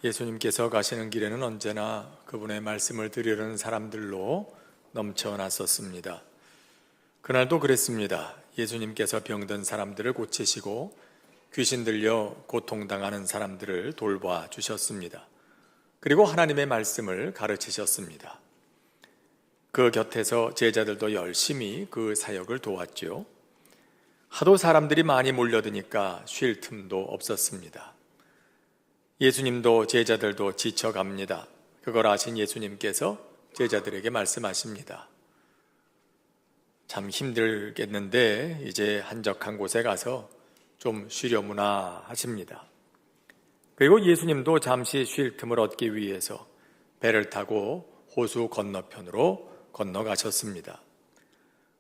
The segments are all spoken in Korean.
예수님께서 가시는 길에는 언제나 그분의 말씀을 들으려는 사람들로 넘쳐났었습니다. 그날도 그랬습니다. 예수님께서 병든 사람들을 고치시고 귀신 들려 고통당하는 사람들을 돌봐 주셨습니다. 그리고 하나님의 말씀을 가르치셨습니다. 그 곁에서 제자들도 열심히 그 사역을 도왔죠. 하도 사람들이 많이 몰려드니까 쉴 틈도 없었습니다. 예수님도 제자들도 지쳐갑니다. 그걸 아신 예수님께서 제자들에게 말씀하십니다. 참 힘들겠는데 이제 한적한 곳에 가서 좀 쉬려무나 하십니다. 그리고 예수님도 잠시 쉴 틈을 얻기 위해서 배를 타고 호수 건너편으로 건너가셨습니다.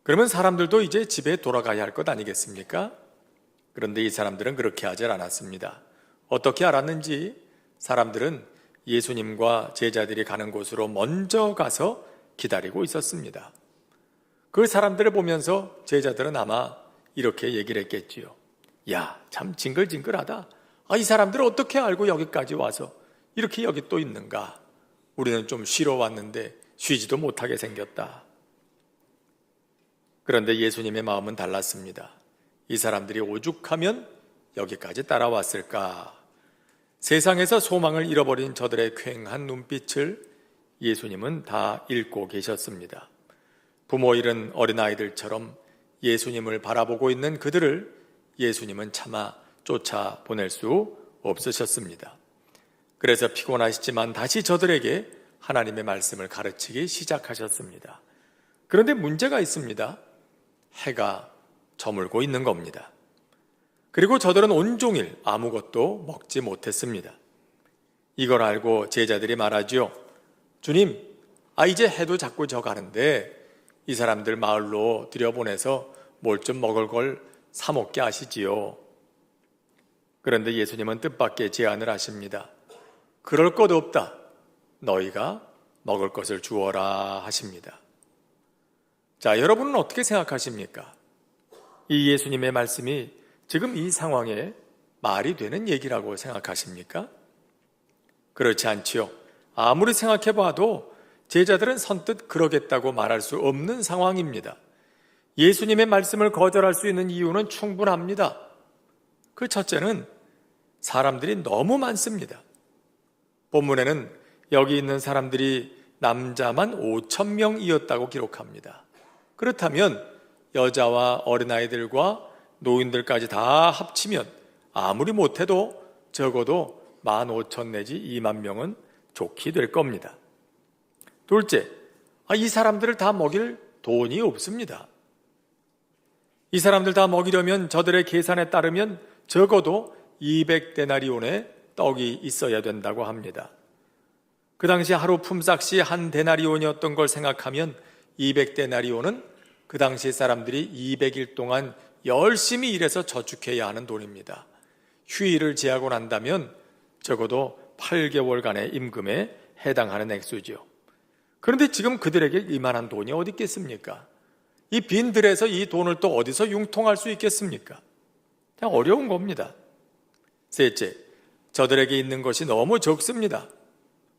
그러면 사람들도 이제 집에 돌아가야 할 것 아니겠습니까? 그런데 이 사람들은 그렇게 하질 않았습니다. 어떻게 알았는지 사람들은 예수님과 제자들이 가는 곳으로 먼저 가서 기다리고 있었습니다. 그 사람들을 보면서 제자들은 아마 이렇게 얘기를 했겠지요. 야, 참 징글징글하다. 이 사람들은 어떻게 알고 여기까지 와서 이렇게 여기 또 있는가? 우리는 좀 쉬러 왔는데 쉬지도 못하게 생겼다. 그런데 예수님의 마음은 달랐습니다. 이 사람들이 오죽하면 여기까지 따라왔을까? 세상에서 소망을 잃어버린 저들의 퀭한 눈빛을 예수님은 다 읽고 계셨습니다. 부모 잃은 어린아이들처럼 예수님을 바라보고 있는 그들을 예수님은 차마 쫓아보낼 수 없으셨습니다. 그래서 피곤하시지만 다시 저들에게 하나님의 말씀을 가르치기 시작하셨습니다. 그런데 문제가 있습니다. 해가 저물고 있는 겁니다. 그리고 저들은 온종일 아무것도 먹지 못했습니다. 이걸 알고 제자들이 말하죠. 주님, 이제 해도 자꾸 져가는데 이 사람들 마을로 들여보내서 뭘 좀 먹을 걸 사 먹게 하시지요. 그런데 예수님은 뜻밖의 제안을 하십니다. 그럴 것 없다. 너희가 먹을 것을 주어라 하십니다. 자, 여러분은 어떻게 생각하십니까? 이 예수님의 말씀이 지금 이 상황에 말이 되는 얘기라고 생각하십니까? 그렇지 않지요. 아무리 생각해봐도 제자들은 선뜻 그러겠다고 말할 수 없는 상황입니다. 예수님의 말씀을 거절할 수 있는 이유는 충분합니다. 그 첫째는 사람들이 너무 많습니다. 본문에는 여기 있는 사람들이 남자만 5,000명이었다고 기록합니다. 그렇다면 여자와 어린아이들과 노인들까지 다 합치면 아무리 못해도 적어도 15,000 내지 2만 명은 좋게 될 겁니다. 둘째, 이 사람들을 다 먹일 돈이 없습니다. 이 사람들 다 먹이려면 저들의 계산에 따르면 적어도 200데나리온의 떡이 있어야 된다고 합니다. 그 당시 하루 품삯이 한 데나리온이었던 걸 생각하면 200데나리온은 그 당시 사람들이 200일 동안 열심히 일해서 저축해야 하는 돈입니다. 휴일을 제하고 난다면 적어도 8개월간의 임금에 해당하는 액수죠. 그런데 지금 그들에게 이만한 돈이 어디 있겠습니까? 이 빈들에서 이 돈을 또 어디서 융통할 수 있겠습니까? 그냥 어려운 겁니다. 셋째, 저들에게 있는 것이 너무 적습니다.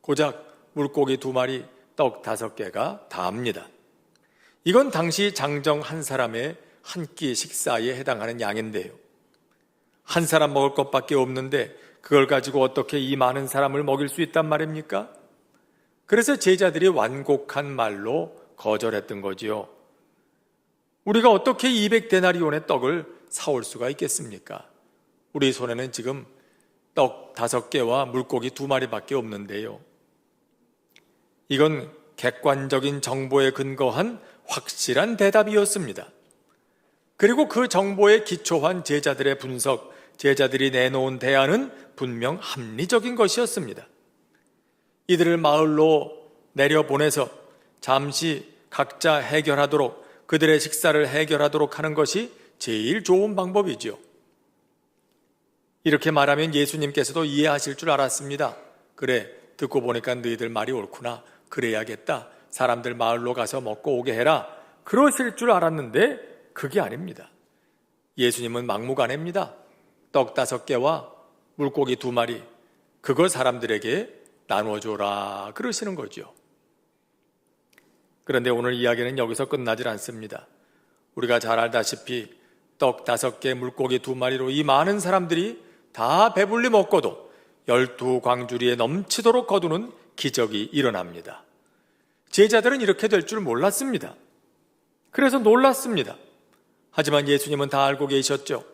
고작 물고기 2마리, 떡 5개가 다합니다. 이건 당시 장정 한 사람의 한 끼 식사에 해당하는 양인데요. 한 사람 먹을 것밖에 없는데 그걸 가지고 어떻게 이 많은 사람을 먹일 수 있단 말입니까? 그래서 제자들이 완곡한 말로 거절했던 거지요. 우리가 어떻게 200데나리온의 떡을 사올 수가 있겠습니까? 우리 손에는 지금 떡 5개와 물고기 2마리밖에 없는데요. 이건 객관적인 정보에 근거한 확실한 대답이었습니다. 그리고 그 정보에 기초한 제자들의 분석, 제자들이 내놓은 대안은 분명 합리적인 것이었습니다. 이들을 마을로 내려보내서 잠시 각자 해결하도록, 그들의 식사를 해결하도록 하는 것이 제일 좋은 방법이죠. 이렇게 말하면 예수님께서도 이해하실 줄 알았습니다. 그래, 듣고 보니까 너희들 말이 옳구나. 그래야겠다. 사람들 마을로 가서 먹고 오게 해라. 그러실 줄 알았는데 그게 아닙니다. 예수님은 막무가내입니다. 떡 5개와 물고기 2마리, 그걸 사람들에게 나눠줘라 그러시는 거죠. 그런데 오늘 이야기는 여기서 끝나질 않습니다. 우리가 잘 알다시피 떡 5개, 물고기 2마리로 이 많은 사람들이 다 배불리 먹고도 12광주리에 넘치도록 거두는 기적이 일어납니다. 제자들은 이렇게 될 줄 몰랐습니다. 그래서 놀랐습니다. 하지만 예수님은 다 알고 계셨죠.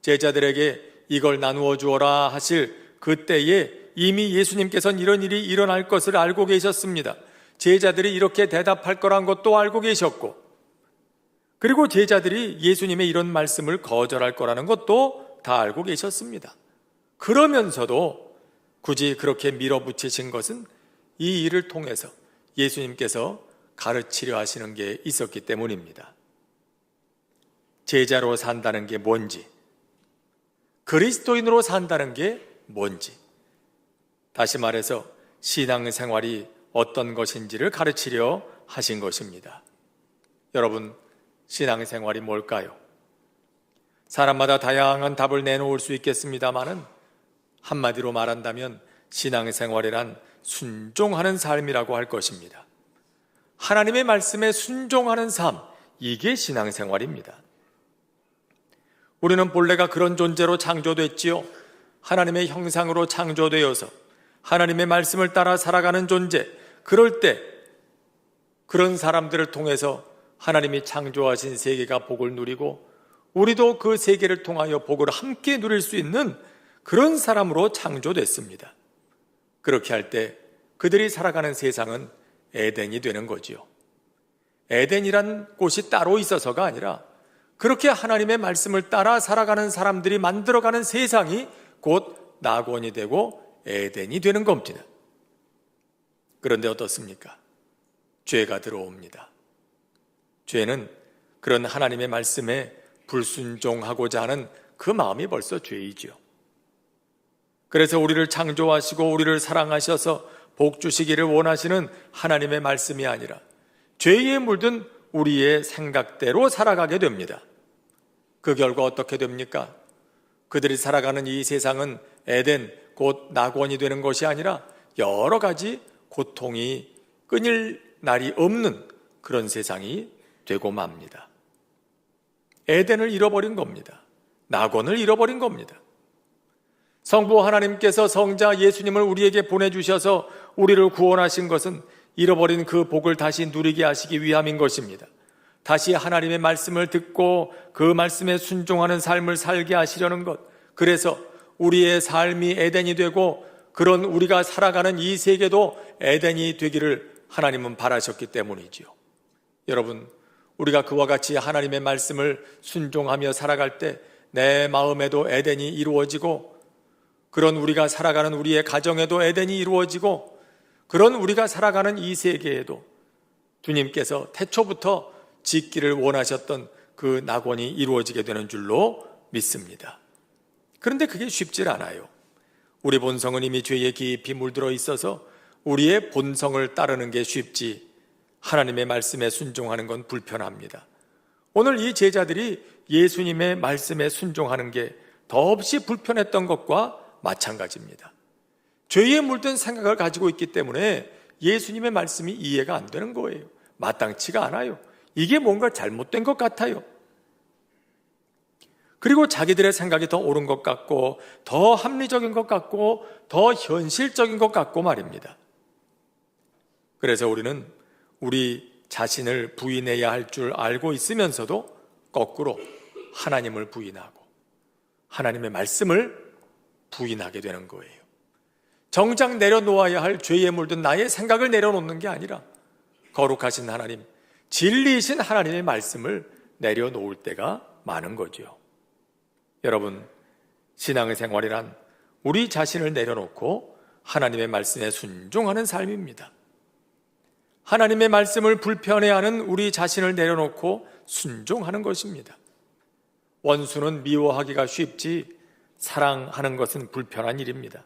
제자들에게 이걸 나누어 주어라 하실 그때에 이미 예수님께서는 이런 일이 일어날 것을 알고 계셨습니다. 제자들이 이렇게 대답할 거란 것도 알고 계셨고, 그리고 제자들이 예수님의 이런 말씀을 거절할 거라는 것도 다 알고 계셨습니다. 그러면서도 굳이 그렇게 밀어붙이신 것은 이 일을 통해서 예수님께서 가르치려 하시는 게 있었기 때문입니다. 제자로 산다는 게 뭔지, 그리스도인으로 산다는 게 뭔지, 다시 말해서 신앙생활이 어떤 것인지를 가르치려 하신 것입니다. 여러분, 신앙생활이 뭘까요? 사람마다 다양한 답을 내놓을 수 있겠습니다마는 한마디로 말한다면 신앙생활이란 순종하는 삶이라고 할 것입니다. 하나님의 말씀에 순종하는 삶, 이게 신앙생활입니다. 우리는 본래가 그런 존재로 창조됐지요. 하나님의 형상으로 창조되어서 하나님의 말씀을 따라 살아가는 존재, 그럴 때 그런 사람들을 통해서 하나님이 창조하신 세계가 복을 누리고 우리도 그 세계를 통하여 복을 함께 누릴 수 있는 그런 사람으로 창조됐습니다. 그렇게 할 때 그들이 살아가는 세상은 에덴이 되는 거지요. 에덴이란 곳이 따로 있어서가 아니라 그렇게 하나님의 말씀을 따라 살아가는 사람들이 만들어가는 세상이 곧 낙원이 되고 에덴이 되는 겁니다. 그런데 어떻습니까? 죄가 들어옵니다. 죄는 그런 하나님의 말씀에 불순종하고자 하는 그 마음이 벌써 죄이죠. 그래서 우리를 창조하시고 우리를 사랑하셔서 복 주시기를 원하시는 하나님의 말씀이 아니라 죄에 물든 우리의 생각대로 살아가게 됩니다. 그 결과 어떻게 됩니까? 그들이 살아가는 이 세상은 에덴, 곧 낙원이 되는 것이 아니라 여러 가지 고통이 끊일 날이 없는 그런 세상이 되고 맙니다. 에덴을 잃어버린 겁니다. 낙원을 잃어버린 겁니다. 성부 하나님께서 성자 예수님을 우리에게 보내주셔서 우리를 구원하신 것은 잃어버린 그 복을 다시 누리게 하시기 위함인 것입니다. 다시 하나님의 말씀을 듣고 그 말씀에 순종하는 삶을 살게 하시려는 것, 그래서 우리의 삶이 에덴이 되고 그런 우리가 살아가는 이 세계도 에덴이 되기를 하나님은 바라셨기 때문이지요. 여러분, 우리가 그와 같이 하나님의 말씀을 순종하며 살아갈 때 내 마음에도 에덴이 이루어지고, 그런 우리가 살아가는 우리의 가정에도 에덴이 이루어지고, 그런 우리가 살아가는 이 세계에도 주님께서 태초부터 짓기를 원하셨던 그 낙원이 이루어지게 되는 줄로 믿습니다. 그런데 그게 쉽질 않아요. 우리 본성은 이미 죄에 깊이 물들어 있어서 우리의 본성을 따르는 게 쉽지 하나님의 말씀에 순종하는 건 불편합니다. 오늘 이 제자들이 예수님의 말씀에 순종하는 게 더없이 불편했던 것과 마찬가지입니다. 죄에 물든 생각을 가지고 있기 때문에 예수님의 말씀이 이해가 안 되는 거예요. 마땅치가 않아요. 이게 뭔가 잘못된 것 같아요. 그리고 자기들의 생각이 더 옳은 것 같고 더 합리적인 것 같고 더 현실적인 것 같고 말입니다. 그래서 우리는 우리 자신을 부인해야 할 줄 알고 있으면서도 거꾸로 하나님을 부인하고 하나님의 말씀을 부인하게 되는 거예요. 정작 내려놓아야 할 죄에 물든 나의 생각을 내려놓는 게 아니라 거룩하신 하나님, 진리이신 하나님의 말씀을 내려놓을 때가 많은 거죠. 여러분, 신앙의 생활이란 우리 자신을 내려놓고 하나님의 말씀에 순종하는 삶입니다. 하나님의 말씀을 불편해하는 우리 자신을 내려놓고 순종하는 것입니다. 원수는 미워하기가 쉽지 사랑하는 것은 불편한 일입니다.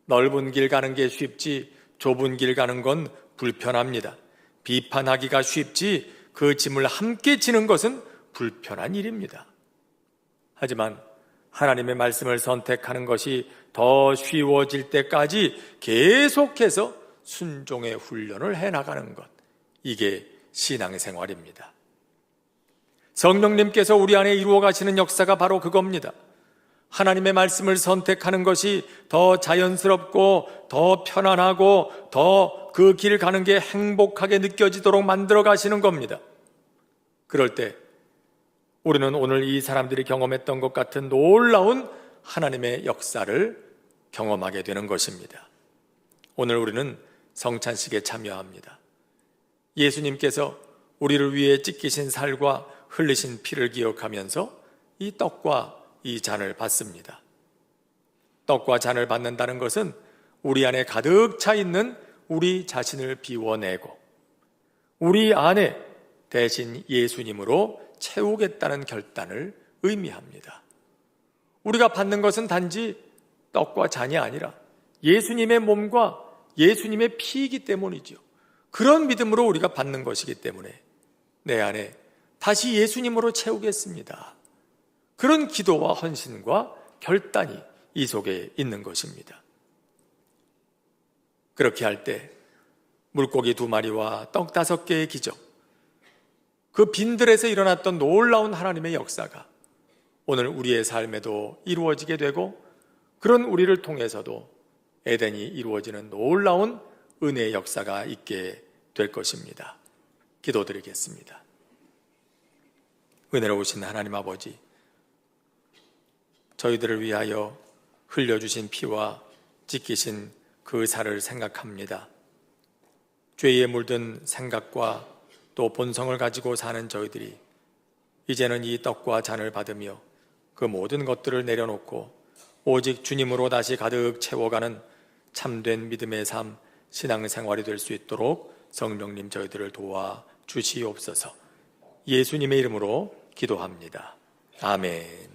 넓은 길 가는 게 쉽지 좁은 길 가는 건 불편합니다. 비판하기가 쉽지 그 짐을 함께 지는 것은 불편한 일입니다. 하지만 하나님의 말씀을 선택하는 것이 더 쉬워질 때까지 계속해서 순종의 훈련을 해나가는 것, 이게 신앙생활입니다. 성령님께서 우리 안에 이루어 가시는 역사가 바로 그겁니다. 하나님의 말씀을 선택하는 것이 더 자연스럽고 더 편안하고 더 그 길 가는 게 행복하게 느껴지도록 만들어 가시는 겁니다. 그럴 때 우리는 오늘 이 사람들이 경험했던 것 같은 놀라운 하나님의 역사를 경험하게 되는 것입니다. 오늘 우리는 성찬식에 참여합니다. 예수님께서 우리를 위해 찢기신 살과 흘리신 피를 기억하면서 이 떡과 이 잔을 받습니다. 떡과 잔을 받는다는 것은 우리 안에 가득 차 있는 우리 자신을 비워내고 우리 안에 대신 예수님으로 채우겠다는 결단을 의미합니다. 우리가 받는 것은 단지 떡과 잔이 아니라 예수님의 몸과 예수님의 피이기 때문이죠. 그런 믿음으로 우리가 받는 것이기 때문에 내 안에 다시 예수님으로 채우겠습니다. 그런 기도와 헌신과 결단이 이 속에 있는 것입니다. 그렇게 할 때 물고기 2마리와 떡 5개의 기적, 그 빈들에서 일어났던 놀라운 하나님의 역사가 오늘 우리의 삶에도 이루어지게 되고 그런 우리를 통해서도 에덴이 이루어지는 놀라운 은혜의 역사가 있게 될 것입니다. 기도드리겠습니다. 은혜로우신 하나님 아버지, 저희들을 위하여 흘려주신 피와 찢기신 그 살을 생각합니다. 죄에 물든 생각과 또 본성을 가지고 사는 저희들이 이제는 이 떡과 잔을 받으며 그 모든 것들을 내려놓고 오직 주님으로 다시 가득 채워가는 참된 믿음의 삶, 신앙생활이 될 수 있도록 성령님 저희들을 도와 주시옵소서. 예수님의 이름으로 기도합니다. 아멘.